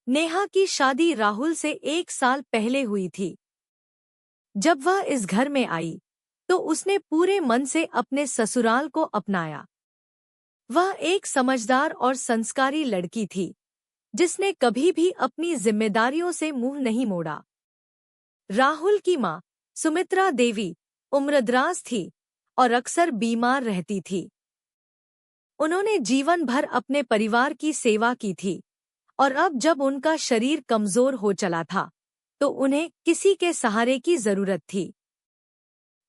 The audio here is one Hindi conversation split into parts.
नेहा की शादी राहुल से 1 साल पहले हुई थी। जब वह इस घर में आई तो उसने पूरे मन से अपने ससुराल को अपनाया। वह एक समझदार और संस्कारी लड़की थी जिसने कभी भी अपनी जिम्मेदारियों से मुंह नहीं मोड़ा। राहुल की मां सुमित्रा देवी उम्रदराज थी और अक्सर बीमार रहती थी। उन्होंने जीवन भर अपने परिवार की सेवा की थी और अब जब उनका शरीर कमजोर हो चला था तो उन्हें किसी के सहारे की जरूरत थी।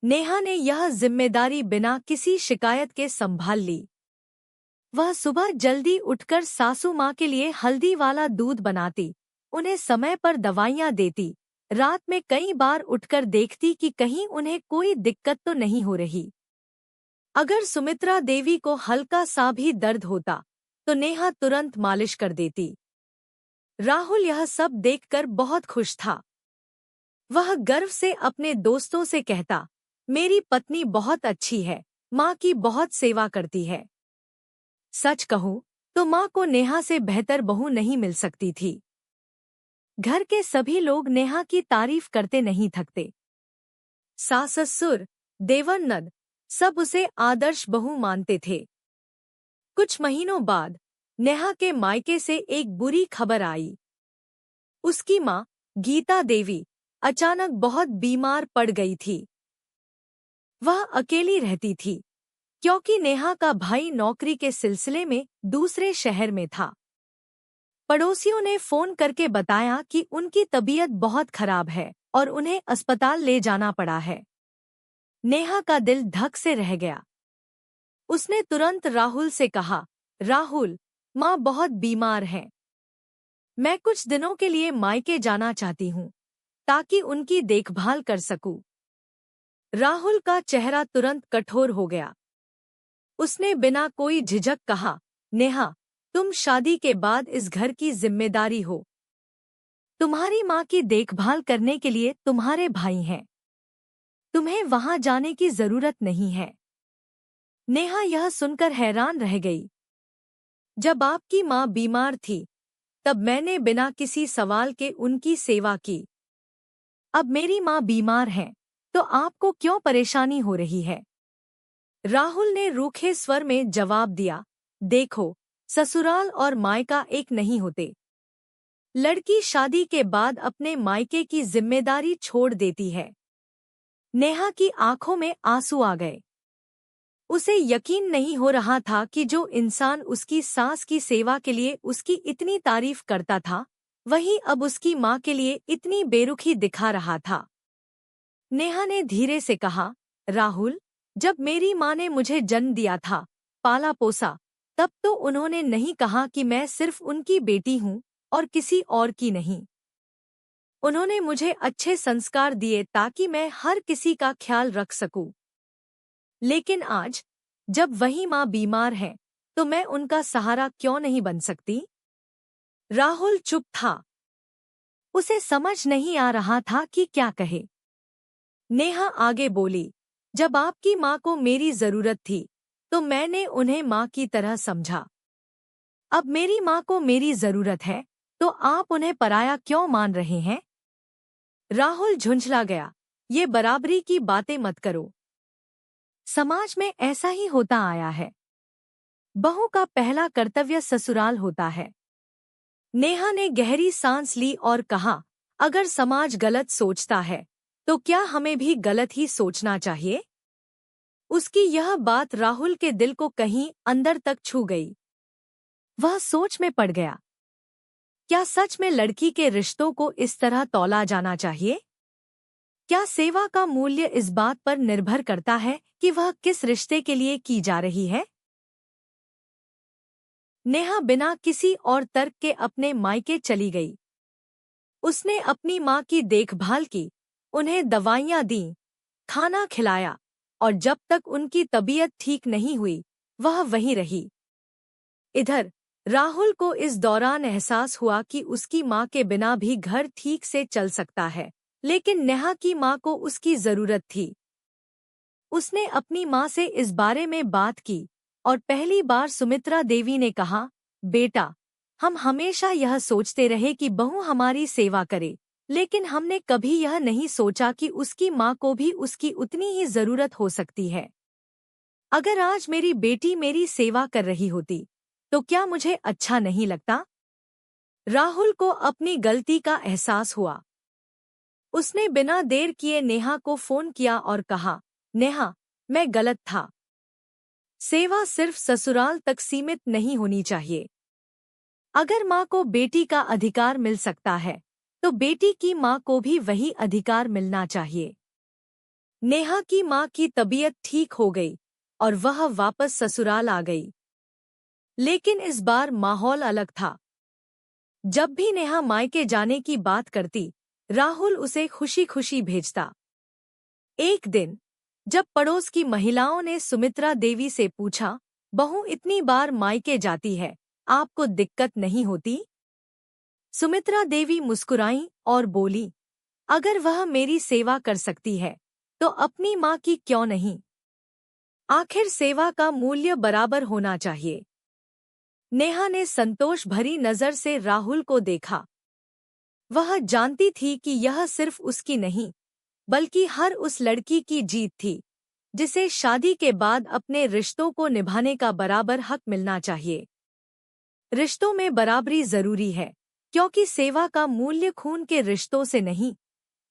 नेहा ने यह जिम्मेदारी बिना किसी शिकायत के संभाल ली। वह सुबह जल्दी उठकर सासू माँ के लिए हल्दी वाला दूध बनाती, उन्हें समय पर दवाइयाँ देती, रात में कई बार उठकर देखती कि कहीं उन्हें कोई दिक्कत तो नहीं हो रही। अगर सुमित्रा देवी को हल्का सा भी दर्द होता तो नेहा तुरंत मालिश कर देती। राहुल यह सब देखकर बहुत खुश था। वह गर्व से अपने दोस्तों से कहता, मेरी पत्नी बहुत अच्छी है, माँ की बहुत सेवा करती है। सच कहूं तो माँ को नेहा से बेहतर बहू नहीं मिल सकती थी। घर के सभी लोग नेहा की तारीफ करते नहीं थकते। सास ससुर, देवर ननद सब उसे आदर्श बहू मानते थे। कुछ महीनों बाद नेहा के मायके से एक बुरी खबर आई। उसकी माँ गीता देवी अचानक बहुत बीमार पड़ गई थी। वह अकेली रहती थी क्योंकि नेहा का भाई नौकरी के सिलसिले में दूसरे शहर में था। पड़ोसियों ने फोन करके बताया कि उनकी तबीयत बहुत खराब है और उन्हें अस्पताल ले जाना पड़ा है। नेहा का दिल धक से रह गया। उसने तुरंत राहुल से कहा, राहुल, माँ बहुत बीमार है। मैं कुछ दिनों के लिए मायके जाना चाहती हूँ ताकि उनकी देखभाल कर सकूं। राहुल का चेहरा तुरंत कठोर हो गया। उसने बिना कोई झिझक कहा, नेहा, तुम शादी के बाद इस घर की जिम्मेदारी हो। तुम्हारी माँ की देखभाल करने के लिए तुम्हारे भाई हैं। तुम्हें वहां जाने की जरूरत नहीं है। नेहा यह सुनकर हैरान रह गई। जब आपकी माँ बीमार थी तब मैंने बिना किसी सवाल के उनकी सेवा की। अब मेरी माँ बीमार है तो आपको क्यों परेशानी हो रही है? राहुल ने रूखे स्वर में जवाब दिया, देखो, ससुराल और मायका एक नहीं होते। लड़की शादी के बाद अपने मायके की जिम्मेदारी छोड़ देती है। नेहा की आंखों में आंसू आ गए। उसे यकीन नहीं हो रहा था कि जो इंसान उसकी सास की सेवा के लिए उसकी इतनी तारीफ करता था, वही अब उसकी माँ के लिए इतनी बेरुखी दिखा रहा था। नेहा ने धीरे से कहा, राहुल, जब मेरी माँ ने मुझे जन्म दिया था, पाला पोसा, तब तो उन्होंने नहीं कहा कि मैं सिर्फ उनकी बेटी हूँ और किसी और की नहीं। उन्होंने मुझे अच्छे संस्कार दिए ताकि मैं हर किसी का ख्याल रख सकूं। लेकिन आज जब वही माँ बीमार है तो मैं उनका सहारा क्यों नहीं बन सकती? राहुल चुप था। उसे समझ नहीं आ रहा था कि क्या कहे। नेहा आगे बोली, जब आपकी माँ को मेरी जरूरत थी तो मैंने उन्हें माँ की तरह समझा। अब मेरी माँ को मेरी जरूरत है तो आप उन्हें पराया क्यों मान रहे हैं? राहुल झुंझला गया, ये बराबरी की बातें मत करो। समाज में ऐसा ही होता आया है। बहू का पहला कर्तव्य ससुराल होता है। नेहा ने गहरी सांस ली और कहा, अगर समाज गलत सोचता है तो क्या हमें भी गलत ही सोचना चाहिए? उसकी यह बात राहुल के दिल को कहीं अंदर तक छू गई। वह सोच में पड़ गया। क्या सच में लड़की के रिश्तों को इस तरह तौला जाना चाहिए? क्या सेवा का मूल्य इस बात पर निर्भर करता है कि वह किस रिश्ते के लिए की जा रही है? नेहा बिना किसी और तर्क के अपने मायके चली गई। उसने अपनी माँ की देखभाल की, उन्हें दवाइयाँ दीं, खाना खिलाया और जब तक उनकी तबीयत ठीक नहीं हुई वह वहीं रही। इधर राहुल को इस दौरान एहसास हुआ कि उसकी माँ के बिना भी घर ठीक से चल सकता है, लेकिन नेहा की माँ को उसकी जरूरत थी। उसने अपनी माँ से इस बारे में बात की और पहली बार सुमित्रा देवी ने कहा, बेटा, हम हमेशा यह सोचते रहे कि बहू हमारी सेवा करे, लेकिन हमने कभी यह नहीं सोचा कि उसकी माँ को भी उसकी उतनी ही जरूरत हो सकती है। अगर आज मेरी बेटी मेरी सेवा कर रही होती तो क्या मुझे अच्छा नहीं लगता? राहुल को अपनी गलती का एहसास हुआ। उसने बिना देर किए नेहा को फोन किया और कहा, नेहा, मैं गलत था। सेवा सिर्फ ससुराल तक सीमित नहीं होनी चाहिए। अगर माँ को बेटी का अधिकार मिल सकता है तो बेटी की माँ को भी वही अधिकार मिलना चाहिए। नेहा की माँ की तबीयत ठीक हो गई और वह वापस ससुराल आ गई। लेकिन इस बार माहौल अलग था। जब भी नेहा मायके जाने की बात करती, राहुल उसे खुशी खुशी भेजता। एक दिन जब पड़ोस की महिलाओं ने सुमित्रा देवी से पूछा, बहू इतनी बार मायके जाती है, आपको दिक्कत नहीं होती? सुमित्रा देवी मुस्कुराईं और बोली, अगर वह मेरी सेवा कर सकती है तो अपनी माँ की क्यों नहीं? आखिर सेवा का मूल्य बराबर होना चाहिए। नेहा ने संतोष भरी नजर से राहुल को देखा। वह जानती थी कि यह सिर्फ उसकी नहीं, बल्कि हर उस लड़की की जीत थी जिसे शादी के बाद अपने रिश्तों को निभाने का बराबर हक मिलना चाहिए। रिश्तों में बराबरी जरूरी है, क्योंकि सेवा का मूल्य खून के रिश्तों से नहीं,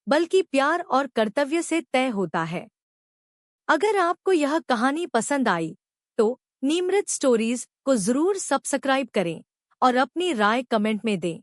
बल्कि प्यार और कर्तव्य से तय होता है। अगर आपको यह कहानी पसंद आई तो निमृत स्टोरीज को जरूर सब्सक्राइब करें और अपनी राय कमेंट में दें।